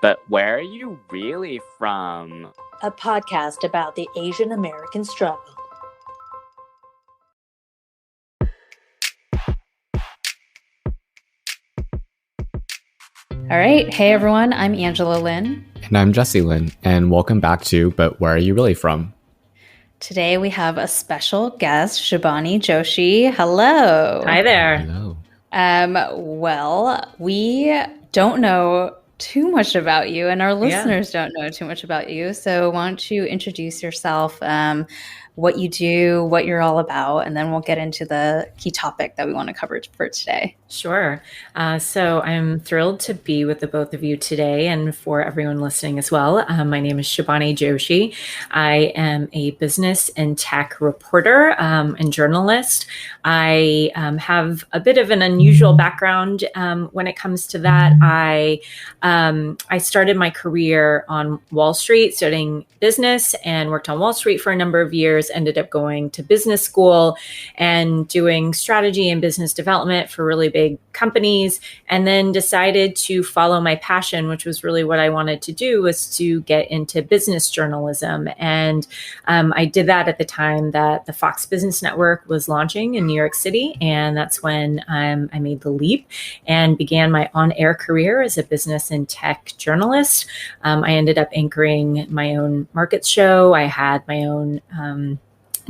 But where are you really from? A podcast about the Asian American struggle. All right. Hey, everyone. I'm Angela Lynn. And I'm Jesse Lynn. And welcome back to But Where Are You Really From? Today we have a special guest, Shibani Joshi. Hello. Hi there. Hello. Well, we don't know too much about you, and our listeners don't know too much about you. So why don't you introduce yourself, what you do, what you're all about, and then we'll get into the key topic that we want to cover for today. Sure. So I'm thrilled to be with the both of you today and for everyone listening as well. My name is Shibani Joshi. I am a business and tech reporter and journalist. I have a bit of an unusual background when it comes to that. I started my career on Wall Street, studying business, and worked on Wall Street for a number of years, ended up going to business school and doing strategy and business development for really big companies, and then decided to follow my passion, which was really what I wanted to do, was to get into business journalism. And I did that at the time that the Fox Business Network was launching in New York City. And that's when I made the leap and began my on-air career as a business and tech journalist. I ended up anchoring my own market show. I had my own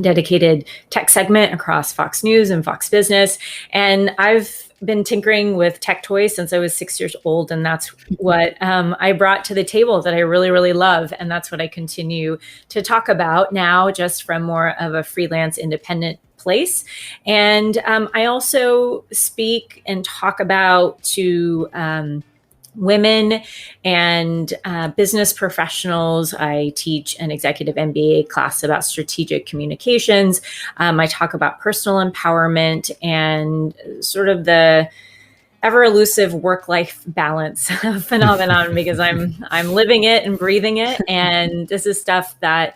dedicated tech segment across Fox News and Fox Business. And I've been tinkering with tech toys since I was 6 years old. And that's what I brought to the table that I really, really love. And that's what I continue to talk about now, just from more of a freelance independent place. And I also speak and talk about to women and business professionals. I teach an executive MBA class about strategic communications. I talk about personal empowerment and sort of the ever elusive work-life balance phenomenon, because I'm living it and breathing it. And this is stuff that,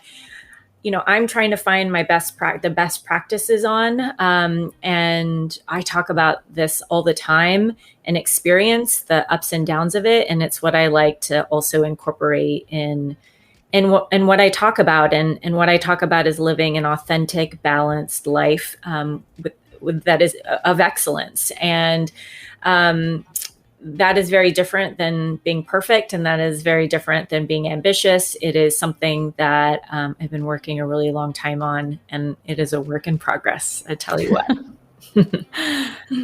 you know, I'm trying to find my the best practices on. And I talk about this all the time and experience the ups and downs of it. And it's what I like to also incorporate in what I talk about. And what I talk about is living an authentic, balanced life with that is of excellence. And that is very different than being perfect, and that is very different than being ambitious. It is something that I've been working a really long time on, and it is a work in progress, I tell you what.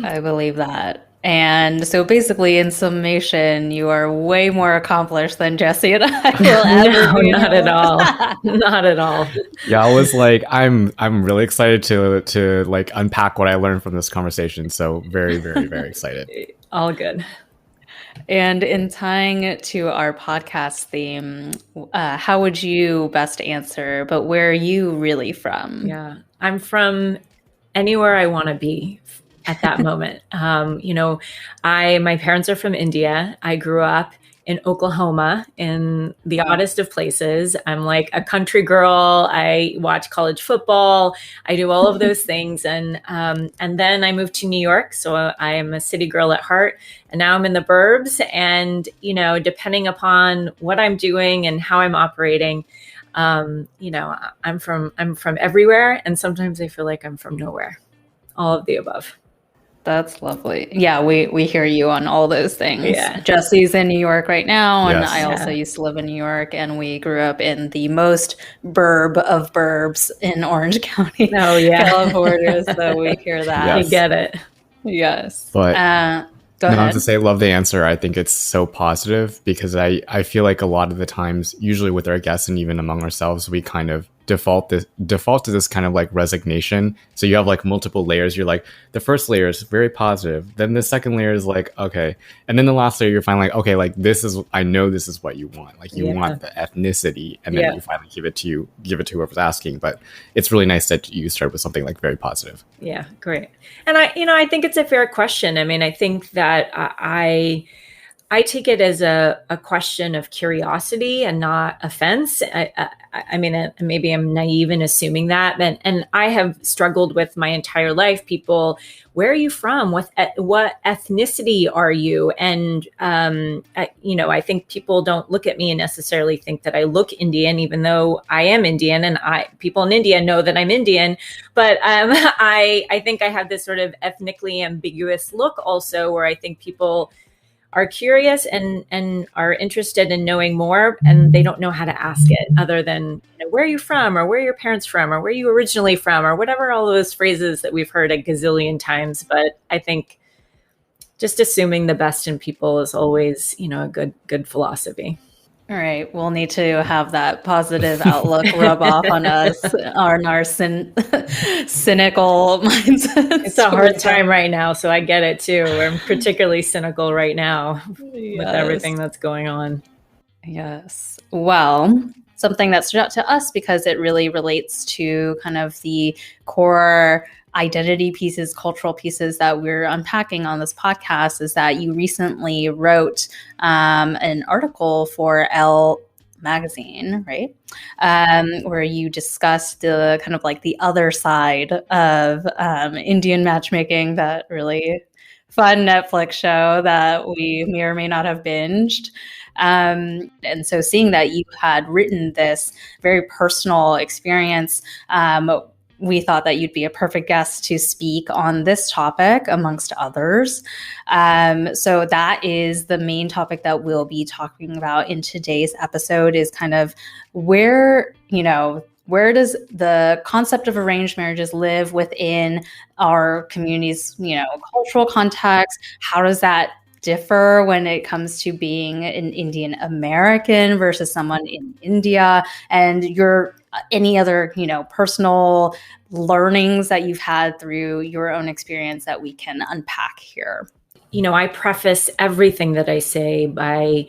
I believe that. And so basically, in summation, you are way more accomplished than Jesse and I will ever be. Not at all. Not at all. Yeah, I was like, I'm really excited to like unpack what I learned from this conversation. So very, very, very excited. All good. And in tying to our podcast theme, how would you best answer, but where are you really from? Yeah, I'm from anywhere I want to be at that moment. You know, my parents are from India. I grew up in Oklahoma, in the oddest of places. I'm like a country girl. I watch college football. I do all of those things. And then I moved to New York. So I am a city girl at heart. And now I'm in the burbs. And, you know, depending upon what I'm doing and how I'm operating, you know, I'm from everywhere. And sometimes I feel like I'm from nowhere. All of the above. That's lovely. Yeah, we hear you on all those things. Yeah. Jesse's in New York right now, and Yes. I also used to live in New York, and we grew up in the most burb of burbs in Orange County, Oh, yeah. California. So we hear that. Yes. I get it. Yes. But go I ahead. have to say, love the answer. I think it's so positive because I feel like a lot of the times, usually with our guests and even among ourselves, we kind of default to this kind of like resignation. So you have like multiple layers. You're like, the first layer is very positive. Then the second layer is like, okay. And then the last layer, you're finally like, okay, like I know this is what you want. Like you want the ethnicity, and then you finally give it to whoever's asking. But it's really nice that you start with something like very positive. Yeah, great. And I think it's a fair question. I mean, I think that I take it as a question of curiosity and not offense. I mean, maybe I'm naive in assuming that. And I have struggled with my entire life. People, where are you from? What ethnicity are you? And, I think people don't look at me and necessarily think that I look Indian, even though I am Indian, and people in India know that I'm Indian. But I think I have this sort of ethnically ambiguous look also, where I think people are curious and are interested in knowing more, and they don't know how to ask it other than, where are you from, or where are your parents from, or where are you originally from, or whatever, all those phrases that we've heard a gazillion times. But I think just assuming the best in people is always, a good philosophy. All right, we'll need to have that positive outlook rub off on us, on our cynical mindset. It's a hard time right now, so I get it too. I'm particularly cynical right now with everything that's going on. Yes. Well, something that stood out to us because it really relates to kind of the core identity pieces, cultural pieces that we're unpacking on this podcast is that you recently wrote an article for Elle magazine, right? Where you discussed the kind of like the other side of Indian matchmaking, that really fun Netflix show that we may or may not have binged. And so seeing that you had written this very personal experience, we thought that you'd be a perfect guest to speak on this topic amongst others. So that is the main topic that we'll be talking about in today's episode, is kind of where does the concept of arranged marriages live within our community's, cultural context? How does that differ when it comes to being an Indian American versus someone in India, and any other, personal learnings that you've had through your own experience that we can unpack here? I preface everything that I say by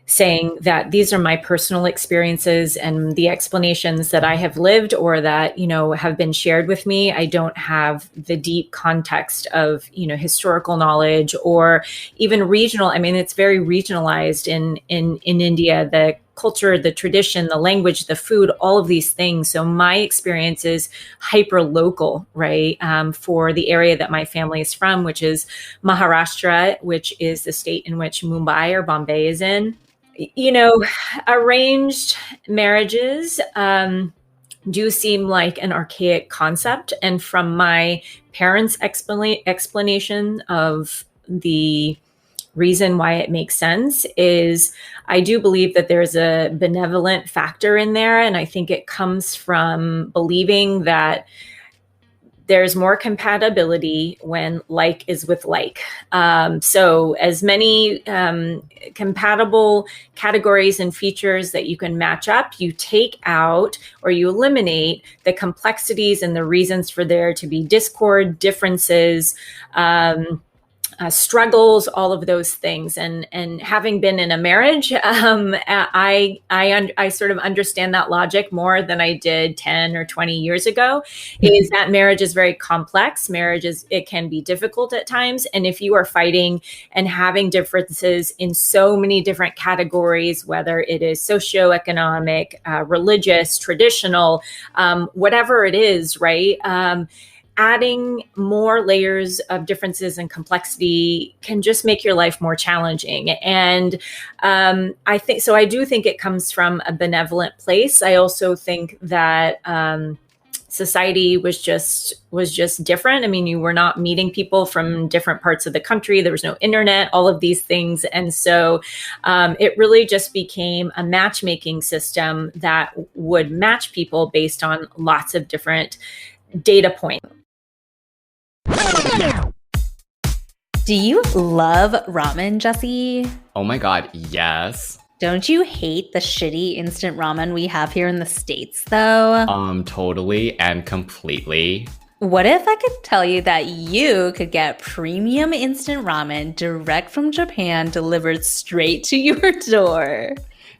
saying that these are my personal experiences and the explanations that I have lived or that, have been shared with me. I don't have the deep context of, historical knowledge or even regional. I mean, it's very regionalized in India, the culture, the tradition, the language, the food, all of these things. So my experience is hyper local, right? For the area that my family is from, which is Maharashtra, which is the state in which Mumbai or Bombay is in. Arranged marriages do seem like an archaic concept. And from my parents' explanation of the reason why it makes sense is I do believe that there's a benevolent factor in there. And I think it comes from believing that there's more compatibility when like is with like. So as many compatible categories and features that you can match up, you take out or you eliminate the complexities and the reasons for there to be discord, differences, struggles, all of those things. And having been in a marriage, I sort of understand that logic more than I did 10 or 20 years ago, is that marriage is very complex. It can be difficult at times. And if you are fighting and having differences in so many different categories, whether it is socioeconomic, religious, traditional, whatever it is, right? Adding more layers of differences and complexity can just make your life more challenging. And I do think it comes from a benevolent place. I also think that society was just different. I mean, you were not meeting people from different parts of the country. There was no internet, all of these things. And so it really just became a matchmaking system that would match people based on lots of different data points. Do you love ramen, Jesse? Oh my God, yes. Don't you hate the shitty instant ramen we have here in the States, though? Totally and completely. What if I could tell you that you could get premium instant ramen direct from Japan delivered straight to your door?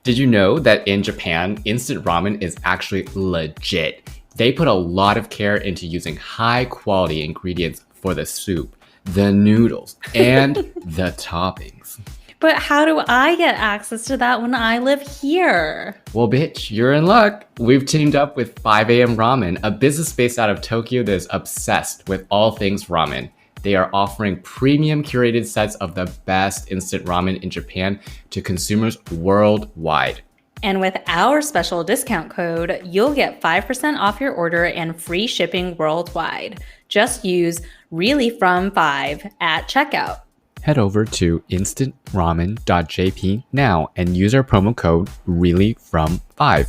Did you know that in Japan, instant ramen is actually legit? They put a lot of care into using high quality ingredients for the soup, the noodles, and the toppings. But how do I get access to that when I live here? Well, bitch, you're in luck. We've teamed up with 5 a.m. Ramen, a business based out of Tokyo that is obsessed with all things ramen. They are offering premium curated sets of the best instant ramen in Japan to consumers worldwide. And with our special discount code, you'll get 5% off your order and free shipping worldwide. Just use really from 5 at checkout. Head over to instantramen.jp now and use our promo code really from 5.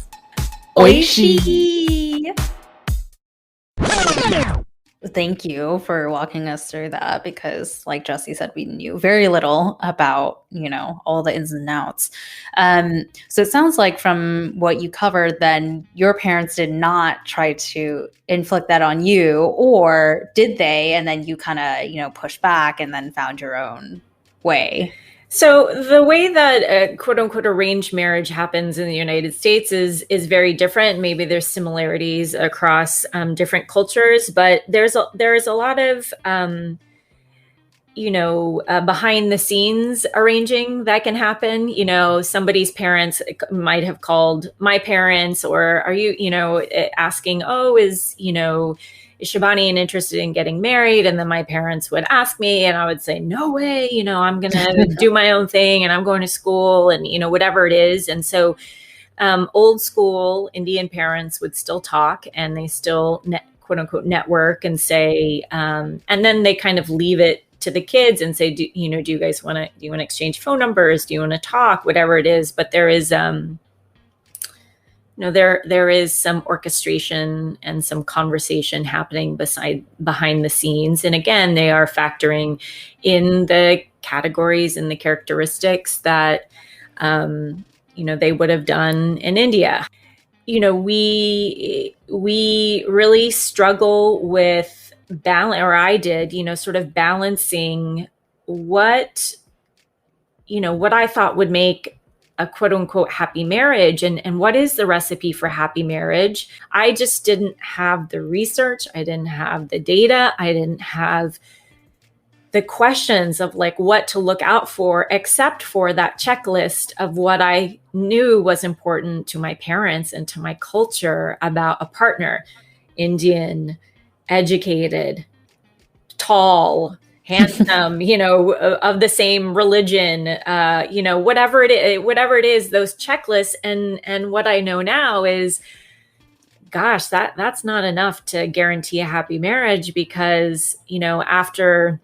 Oishi! Thank you for walking us through that because, like Jesse said, we knew very little about, all the ins and outs. So it sounds like from what you covered, then your parents did not try to inflict that on you, or did they? And then you kind of, pushed back and then found your own way. So the way that quote unquote arranged marriage happens in the United States is very different. Maybe there's similarities across different cultures, but there's a lot of behind the scenes arranging that can happen. Somebody's parents might have called my parents, or are you asking, is Shibani interested in getting married? And then my parents would ask me and I would say, no way, I'm going to do my own thing and I'm going to school and, whatever it is. And so old school Indian parents would still talk and they still quote unquote network and say, and then they kind of leave it to the kids and say, do you guys want to exchange phone numbers? Do you want to talk? Whatever it is. But there is, there is some orchestration and some conversation happening behind the scenes. And again, they are factoring in the categories and the characteristics that, they would have done in India. We really struggle with balance, or I did, sort of balancing what I thought would make a quote unquote happy marriage and what is the recipe for happy marriage. I just didn't have the research. I didn't have the data. I didn't have the questions of like what to look out for, except for that checklist of what I knew was important to my parents and to my culture about a partner: Indian, educated, tall, handsome, of the same religion, whatever it is, those checklists. And what I know now is, gosh, that's not enough to guarantee a happy marriage, because, after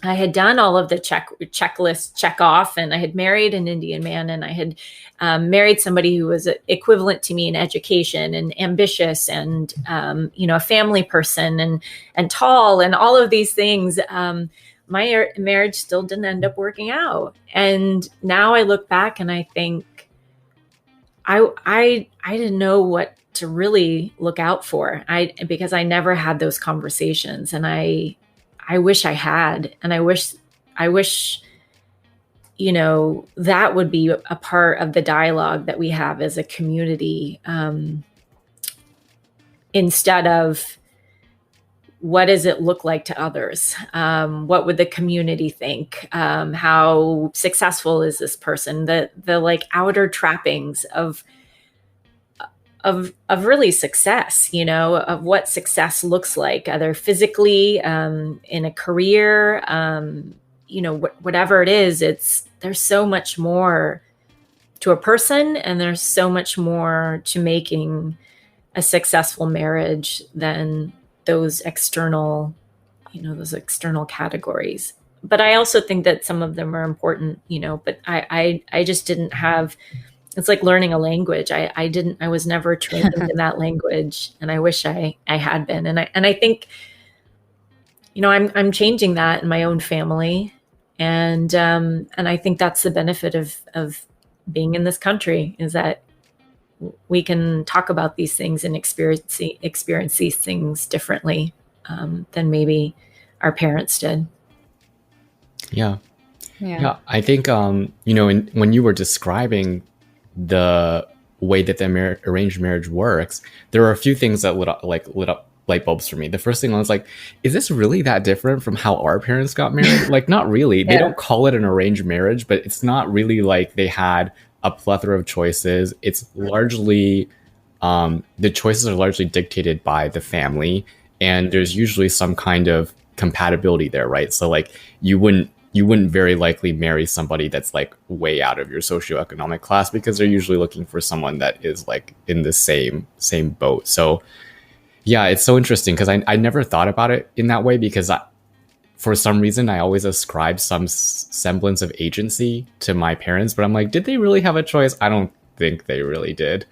I had done all of the checklist check off, and I had married an Indian man, and I had married somebody who was equivalent to me in education and ambitious and, a family person and tall and all of these things. My marriage still didn't end up working out. And now I look back and I think I didn't know what to really look out for. Because I never had those conversations, and I wish I had, and I wish, that would be a part of the dialogue that we have as a community, instead of what does it look like to others? What would the community think? How successful is this person? The like outer trappings of really success, of what success looks like, either physically, in a career, whatever it is, there's so much more to a person, and there's so much more to making a successful marriage than those external categories. But I also think that some of them are important, but I just didn't have. It's like learning a language. I was never trained in that language, and I wish I had been. And I think, I'm changing that in my own family, and I think that's the benefit of being in this country, is that we can talk about these things and experience these things differently than maybe our parents did. Yeah. I think when you were describing the way that the arranged marriage works, there are a few things that lit light bulbs for me. The first thing I was like, is this really that different from how our parents got married? Like, not really. They don't call it an arranged marriage, but it's not really like they had a plethora of choices. It's largely, the choices are largely dictated by the family, and there's usually some kind of compatibility there, right? So like you wouldn't very likely marry somebody that's like way out of your socioeconomic class, because they're usually looking for someone that is like in the same boat. So yeah, it's so interesting because I never thought about it in that way, because for some reason I always ascribe some semblance of agency to my parents, but I'm like, did they really have a choice? I don't think they really did.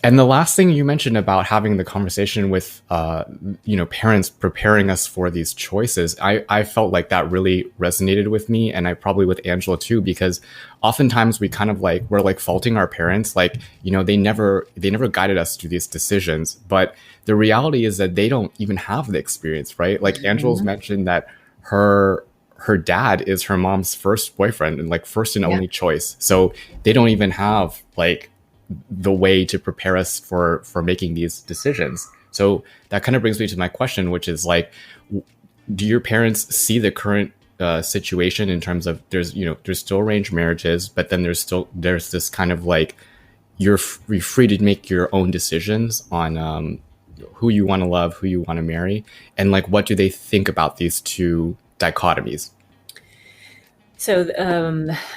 And the last thing you mentioned about having the conversation with, parents preparing us for these choices, I felt like that really resonated with me, and I probably with Angela too, because oftentimes we kind of like, we're like faulting our parents, like, they never guided us through these decisions. But the reality is that they don't even have the experience, right? Like Angela's mentioned that her dad is her mom's first boyfriend and like first and only choice. So they don't even have like the way to prepare us for making these decisions. So that kind of brings me to my question, which is like, do your parents see the current situation in terms of there's still arranged marriages, but then there's this kind of like you're free to make your own decisions on who you want to love, who you want to marry, and like what do they think about these two dichotomies? So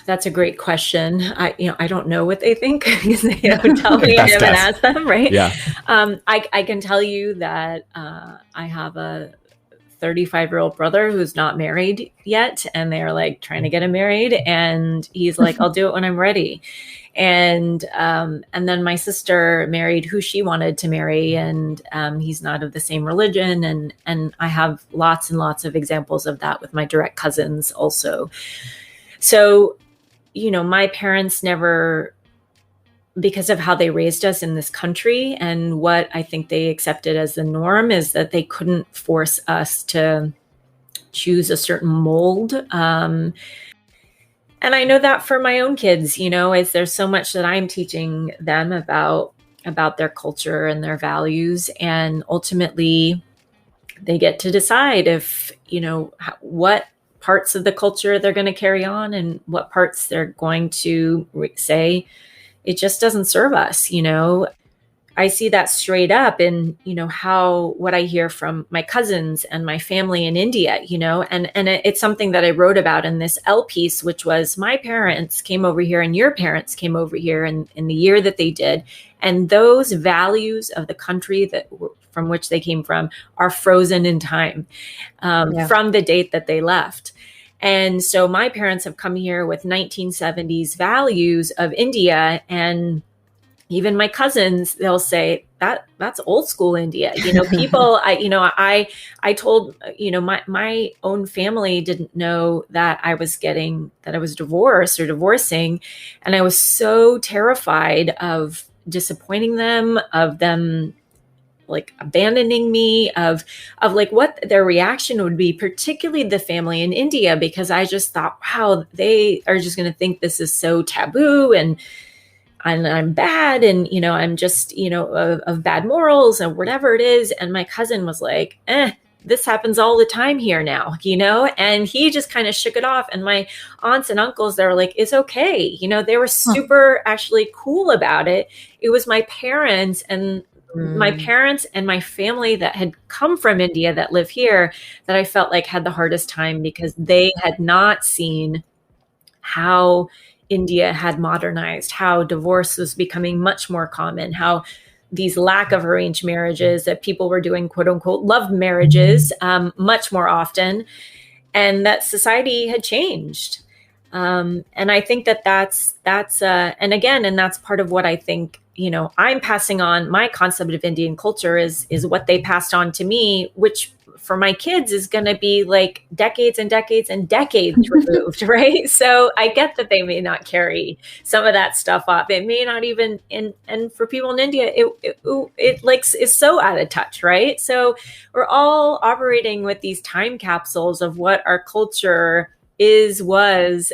that's a great question. I don't know what they think because they don't tell me. I haven't asked them, right? Yeah. I can tell you that I have a 35-year-old brother who's not married yet, and they're like trying to get him married, and he's like, "I'll do it when I'm ready." And then my sister married who she wanted to marry, and he's not of the same religion, and I have lots and lots of examples of that with my direct cousins also. So, my parents never, because of how they raised us in this country and what I think they accepted as the norm, is that they couldn't force us to choose a certain mold. And I know that for my own kids, is there's so much that I'm teaching them about their culture and their values. And ultimately they get to decide if, what parts of the culture they're going to carry on and what parts they're going to say, it just doesn't serve us. I see that straight up in, what I hear from my cousins and my family in India, and it's something that I wrote about in this L piece, which was my parents came over here and your parents came over here in the year that they did. And those values of the country from which they came from are frozen in time from the date that they left. And so my parents have come here with 1970s values of India, and even my cousins, they'll say that's old school India. People, I told, my own family didn't know that I was divorced or divorcing. And I was so terrified of disappointing them, of them like abandoning me, of like what their reaction would be, particularly the family in India, because I just thought, wow, they are just going to think this is so taboo and I'm bad and, I'm just, of bad morals and whatever it is. And my cousin was like, this happens all the time here now, and he just kind of shook it off. And my aunts and uncles, they were like, it's okay. They were super actually cool about it. It was my parents and my family that had come from India that live here that I felt like had the hardest time, because they had not seen how India had modernized, how divorce was becoming much more common, how these lack of arranged marriages, that people were doing quote unquote love marriages much more often, and that society had changed. And I think that's and that's part of what I think, I'm passing on. My concept of Indian culture is what they passed on to me, which for my kids is going to be like decades and decades and decades removed, right? So I get that they may not carry some of that stuff up. It may not even, and for people in India, it like is so out of touch, right? So we're all operating with these time capsules of what our culture was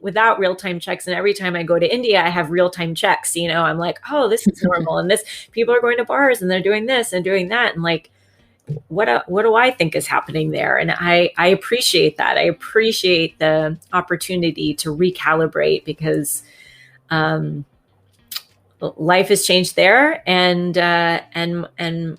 without real-time checks. And every time I go to India, I have real-time checks. I'm like, oh, this is normal. And this, people are going to bars and they're doing this and doing that. And like, what do I think is happening there? And I appreciate that. I appreciate the opportunity to recalibrate, because life has changed there, and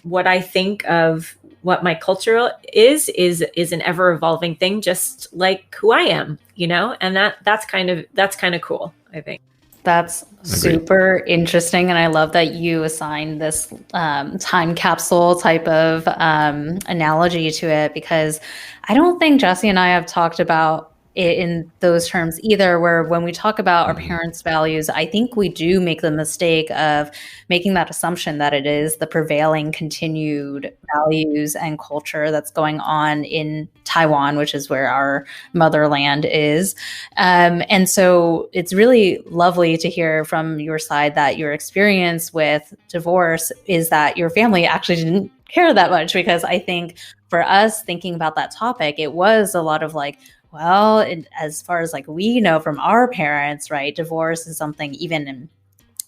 what I think of what my culture is an ever evolving thing, just like who I am, and that's kind of cool, I think. That's super interesting. And I love that you assigned this time capsule type of analogy to it, because I don't think Jesse and I have talked about it in those terms either, where when we talk about our parents' values, I think we do make the mistake of making that assumption that it is the prevailing continued values and culture that's going on in Taiwan, which is where our motherland is. And so it's really lovely to hear from your side that your experience with divorce is that your family actually didn't care that much, because I think for us thinking about that topic, it was a lot of like, well, as far as like we know from our parents, right, divorce is something even in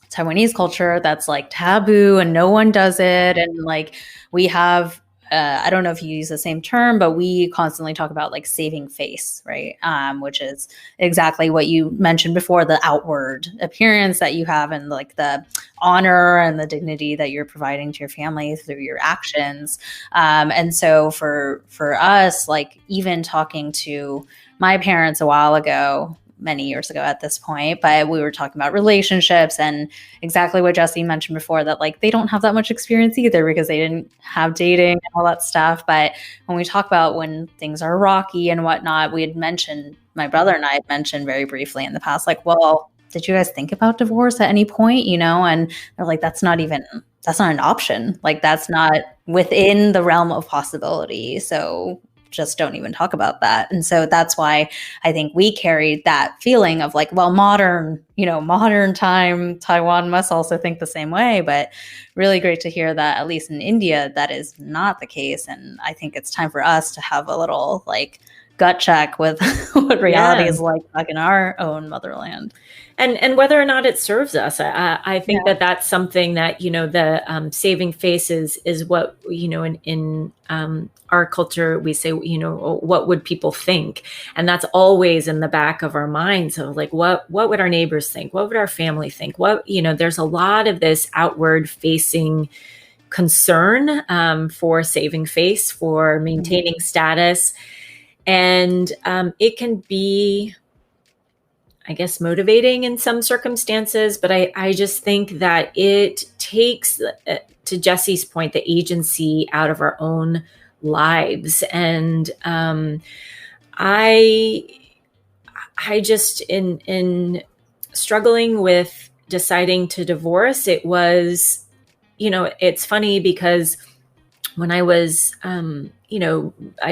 Taiwanese culture that's like taboo and no one does it. And like we have, I don't know if you use the same term, but we constantly talk about like saving face, right? Which is exactly what you mentioned before, the outward appearance that you have and like the honor and the dignity that you're providing to your family through your actions. And so for us, like even talking to my parents a while ago, many years ago at this point, but we were talking about relationships and exactly what Jesse mentioned before, that like they don't have that much experience either because they didn't have dating and all that stuff. But when we talk about when things are rocky and whatnot, we had mentioned, my brother and I had mentioned very briefly in the past, like, well, did you guys think about divorce at any point? And they're like, that's not an option. Like that's not within the realm of possibility. So just don't even talk about that. And so that's why I think we carried that feeling of like, well, modern time, Taiwan must also think the same way. But really great to hear that at least in India, that is not the case. And I think it's time for us to have a little like gut check with what reality is like back in our own motherland. And whether or not it serves us. I think that's something that, the saving faces is what, in our culture, we say, what would people think? And that's always in the back of our minds of like, what would our neighbors think? What would our family think? There's a lot of this outward facing concern for saving face, for maintaining status. And it can be, I guess, motivating in some circumstances, but I just think that it takes, to Jesse's point, the agency out of our own lives. And I just, in struggling with deciding to divorce, it was, it's funny because when I was, I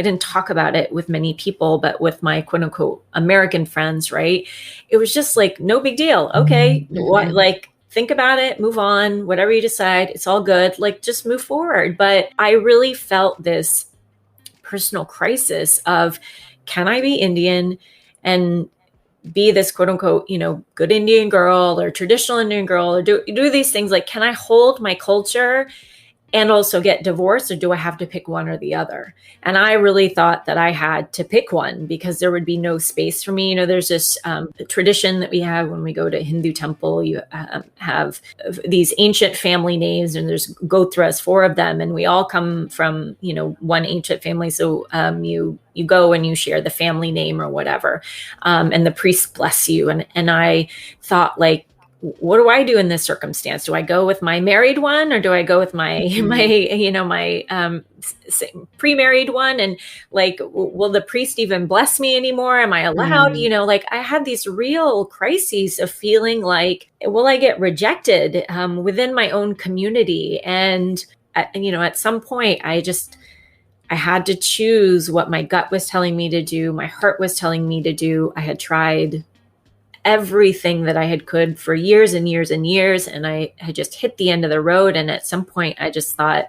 didn't talk about it with many people, but with my quote unquote American friends, right? It was just like, no big deal. Okay. What, like, think about it, move on, whatever you decide, it's all good. Like, just move forward. But I really felt this personal crisis of, can I be Indian and be this quote unquote, good Indian girl or traditional Indian girl, or do these things? Like, can I hold my culture and also get divorced, or do I have to pick one or the other? And I really thought that I had to pick one because there would be no space for me. There's this tradition that we have when we go to Hindu temple. You have these ancient family names, and there's Gotras, 4 of them, and we all come from, one ancient family. So you go and you share the family name or whatever, and the priest bless you. And I thought, like, what do I do in this circumstance? Do I go with my married one, or do I go with my pre-married one? And like, will the priest even bless me anymore? Am I allowed? Like I had these real crises of feeling like, will I get rejected within my own community? And at some point, I had to choose what my gut was telling me to do, my heart was telling me to do. I had tried everything that I could for years and years and years. And I had just hit the end of the road. And at some point I just thought,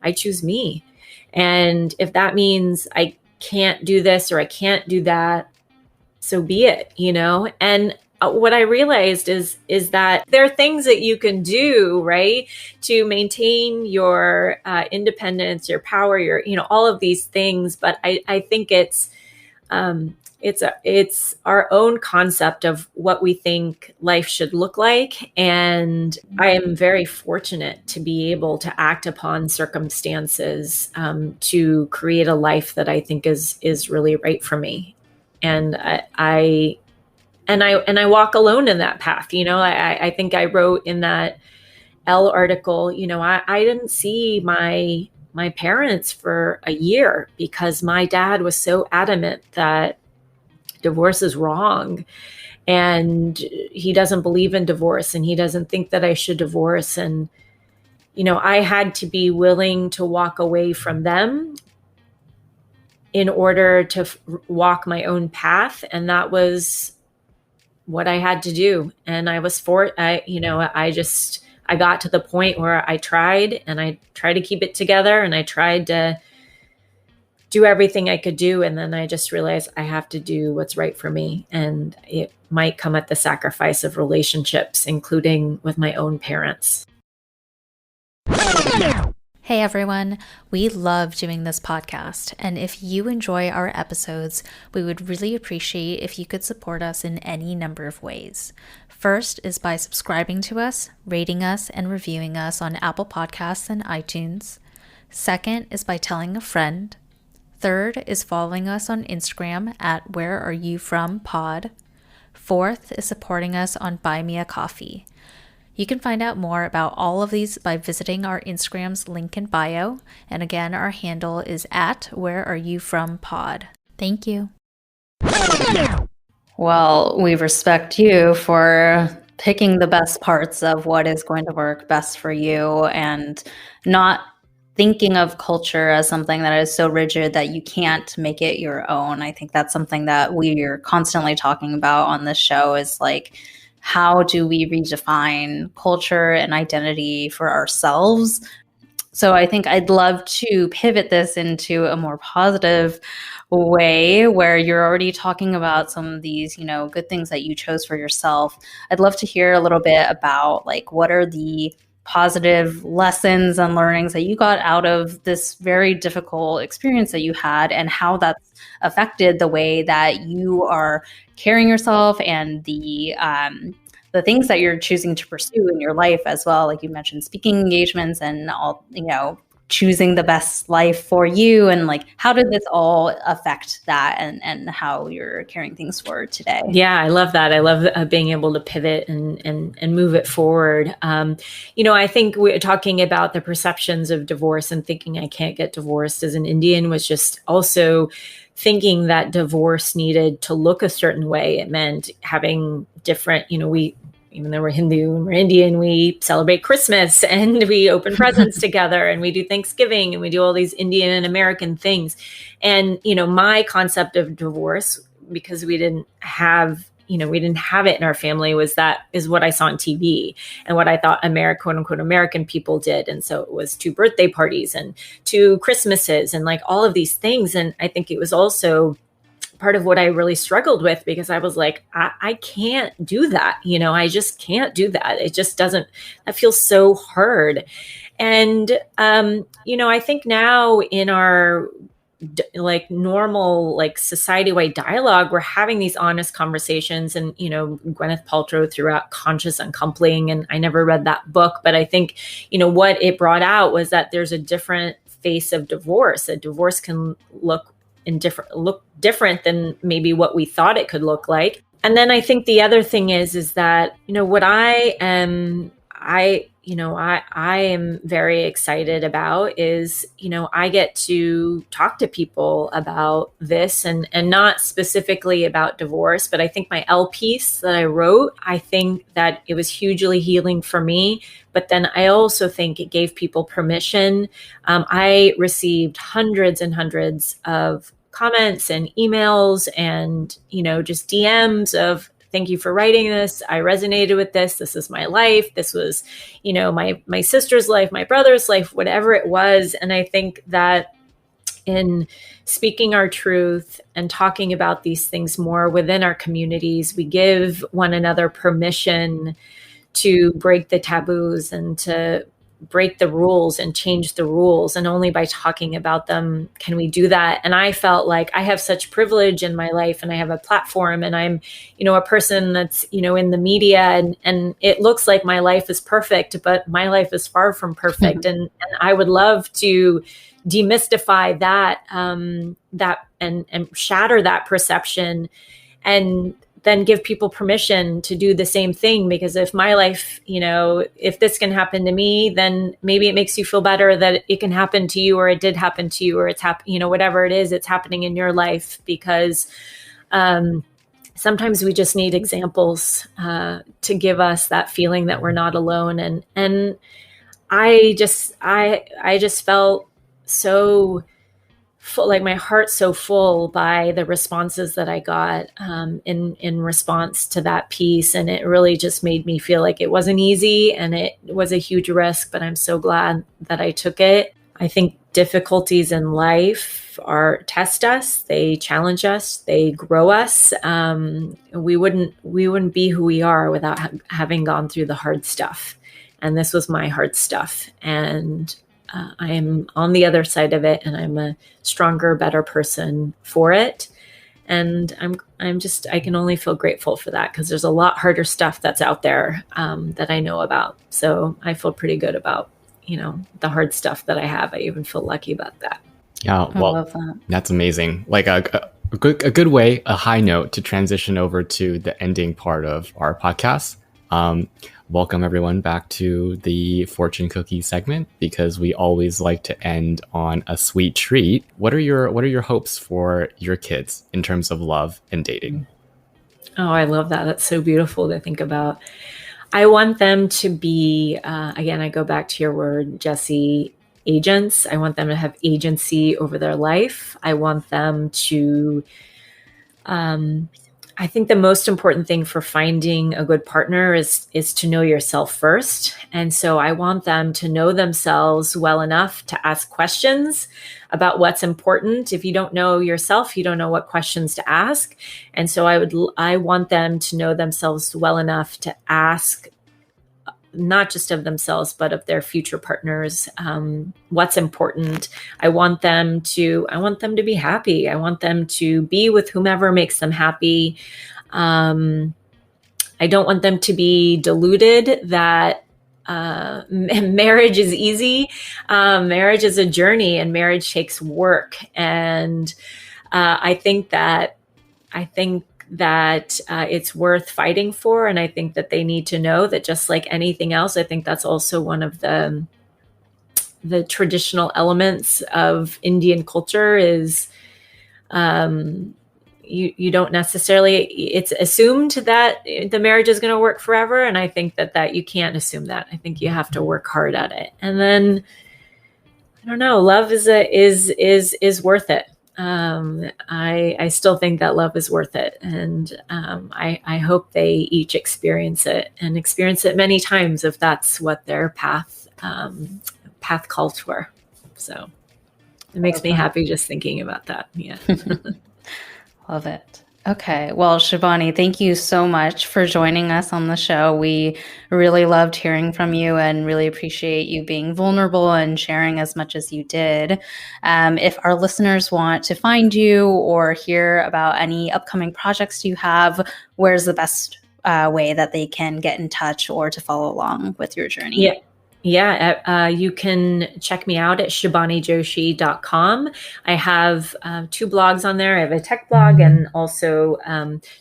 I choose me. And if that means I can't do this or I can't do that, so be it, And what I realized is that there are things that you can do, right, to maintain your independence, your power, your, all of these things. But I think it's our own concept of what we think life should look like. And I am very fortunate to be able to act upon circumstances to create a life that I think is really right for me. And I walk alone in that path. I think I wrote in that Elle article, I didn't see my parents for a year because my dad was so adamant that divorce is wrong, and he doesn't believe in divorce, and he doesn't think that I should divorce. And, I had to be willing to walk away from them in order to walk my own path. And that was what I had to do. And I got to the point where I tried to keep it together, and I tried to do everything I could do. And then I just realized I have to do what's right for me. And it might come at the sacrifice of relationships, including with my own parents. Hey everyone, we love doing this podcast, and if you enjoy our episodes, we would really appreciate if you could support us in any number of ways. First is by subscribing to us, rating us, and reviewing us on Apple Podcasts and iTunes. Second is by telling a friend. Third is following us on Instagram at whereareyoufrompod. Fourth is supporting us on Buy Me a Coffee. You can find out more about all of these by visiting our Instagram's link in bio. And again, our handle is at whereareyoufrompod. Thank you. Well, we respect you for picking the best parts of what is going to work best for you and not thinking of culture as something that is so rigid that you can't make it your own. I think that's something that we're constantly talking about on this show is like, how do we redefine culture and identity for ourselves? So I think I'd love to pivot this into a more positive way where you're already talking about some of these, good things that you chose for yourself. I'd love to hear a little bit about like, what are the positive lessons and learnings that you got out of this very difficult experience that you had, and how that's affected the way that you are carrying yourself and the things that you're choosing to pursue in your life as well. Like you mentioned, speaking engagements and all, choosing the best life for you, and like, how did this all affect that and how you're carrying things forward today? Yeah, I love that. I love being able to pivot and move it forward. I think we're talking about the perceptions of divorce and thinking I can't get divorced as an Indian was just also thinking that divorce needed to look a certain way. It meant having different, even though we're Hindu and we're Indian, we celebrate Christmas and we open presents together and we do Thanksgiving and we do all these Indian and American things. And, my concept of divorce, because we didn't have it in our family, is what I saw on TV and what I thought quote unquote American people did. And so it was 2 birthday parties and 2 Christmases and like all of these things. And I think it was also part of what I really struggled with, because I was like, I can't do that. I just can't do that. It just doesn't, that feels so hard. And, I think now in our normal, society-wide dialogue, we're having these honest conversations. And, Gwyneth Paltrow threw out conscious uncoupling, and I never read that book, but I think, what it brought out was that there's a different face of divorce. A divorce can look different than maybe what we thought it could look like. And then I think the other thing is that, what I am very excited about is, I get to talk to people about this and not specifically about divorce, but I think my Elle piece that I wrote, I think that it was hugely healing for me. But then I also think it gave people permission. I received hundreds and hundreds of comments and emails and, just DMs of, thank you for writing this. I resonated with this. This is my life. This was, my sister's life, my brother's life, whatever it was. And I think that, in speaking our truth and talking about these things more within our communities, we give one another permission to break the taboos and to break the rules and change the rules. And only by talking about them can we do that. And I felt like I have such privilege in my life, and I have a platform, and I'm, a person that's, in the media, and it looks like my life is perfect, but my life is far from perfect. And I would love to demystify that, and shatter that perception, and then give people permission to do the same thing. Because if my life, if this can happen to me, then maybe it makes you feel better that it can happen to you, or it did happen to you, or it's whatever it is, it's happening in your life. Because sometimes we just need examples to give us that feeling that we're not alone. And I just felt so full, like my heart so full by the responses that I got in response to that piece. And it really just made me feel like it wasn't easy, and it was a huge risk, but I'm so glad that I took it. I think difficulties in life test us, they challenge us, they grow us. We wouldn't be who we are without having gone through the hard stuff. And this was my hard stuff. And I am on the other side of it, and I'm a stronger, better person for it. And I can only feel grateful for that, because there's a lot harder stuff that's out there that I know about. So I feel pretty good about, the hard stuff that I have. I even feel lucky about that. Yeah, well, I love that. That's amazing. Like a good way, a high note to transition over to the ending part of our podcast. Welcome everyone back to the fortune cookie segment, because we always like to end on a sweet treat. What are your hopes for your kids in terms of love and dating? Oh, I love that. That's so beautiful to think about. I want them to be, again, I go back to your word, Jesse, agents. I want them to have agency over their life. I want them to, I think the most important thing for finding a good partner is to know yourself first. And so I want them to know themselves well enough to ask questions about what's important. If you don't know yourself, you don't know what questions to ask. And so I want them to know themselves well enough to ask, not just of themselves, but of their future partners, what's important. I want them to be happy. I want them to be with whomever makes them happy. I don't want them to be deluded that marriage is easy. Marriage is a journey, and marriage takes work. And I think that it's worth fighting for. And I think that they need to know that, just like anything else, I think that's also one of the traditional elements of Indian culture is, you don't necessarily, it's assumed that the marriage is going to work forever. And I think that you can't assume that. I think you have to work hard at it. And then, I don't know, love is worth it. I still think that love is worth it. And I hope they each experience it, and experience it many times if that's what their path calls for. So it makes me happy just thinking about that. Yeah. Love it. Okay. Well, Shibani, thank you so much for joining us on the show. We really loved hearing from you, and really appreciate you being vulnerable and sharing as much as you did. If our listeners want to find you or hear about any upcoming projects you have, where's the best way that they can get in touch or to follow along with your journey? Yeah, you can check me out at shibanijoshi.com. I have 2 blogs on there. I have a tech blog, and also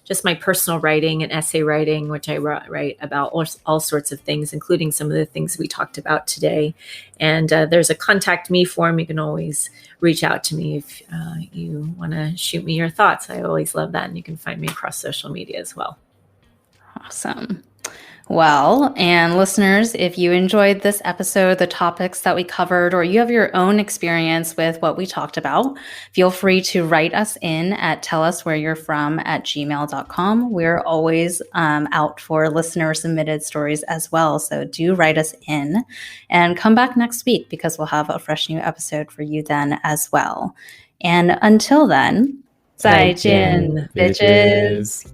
just my personal writing and essay writing, which I write about all sorts of things, including some of the things we talked about today. And there's a contact me form. You can always reach out to me if you want to shoot me your thoughts. I always love that. And you can find me across social media as well. Awesome. Well, and listeners, if you enjoyed this episode, the topics that we covered, or you have your own experience with what we talked about, feel free to write us in at telluswhereyou'refrom@gmail.com. We're always out for listener submitted stories as well. So do write us in and come back next week because we'll have a fresh new episode for you then as well. And until then, 再见, bitches.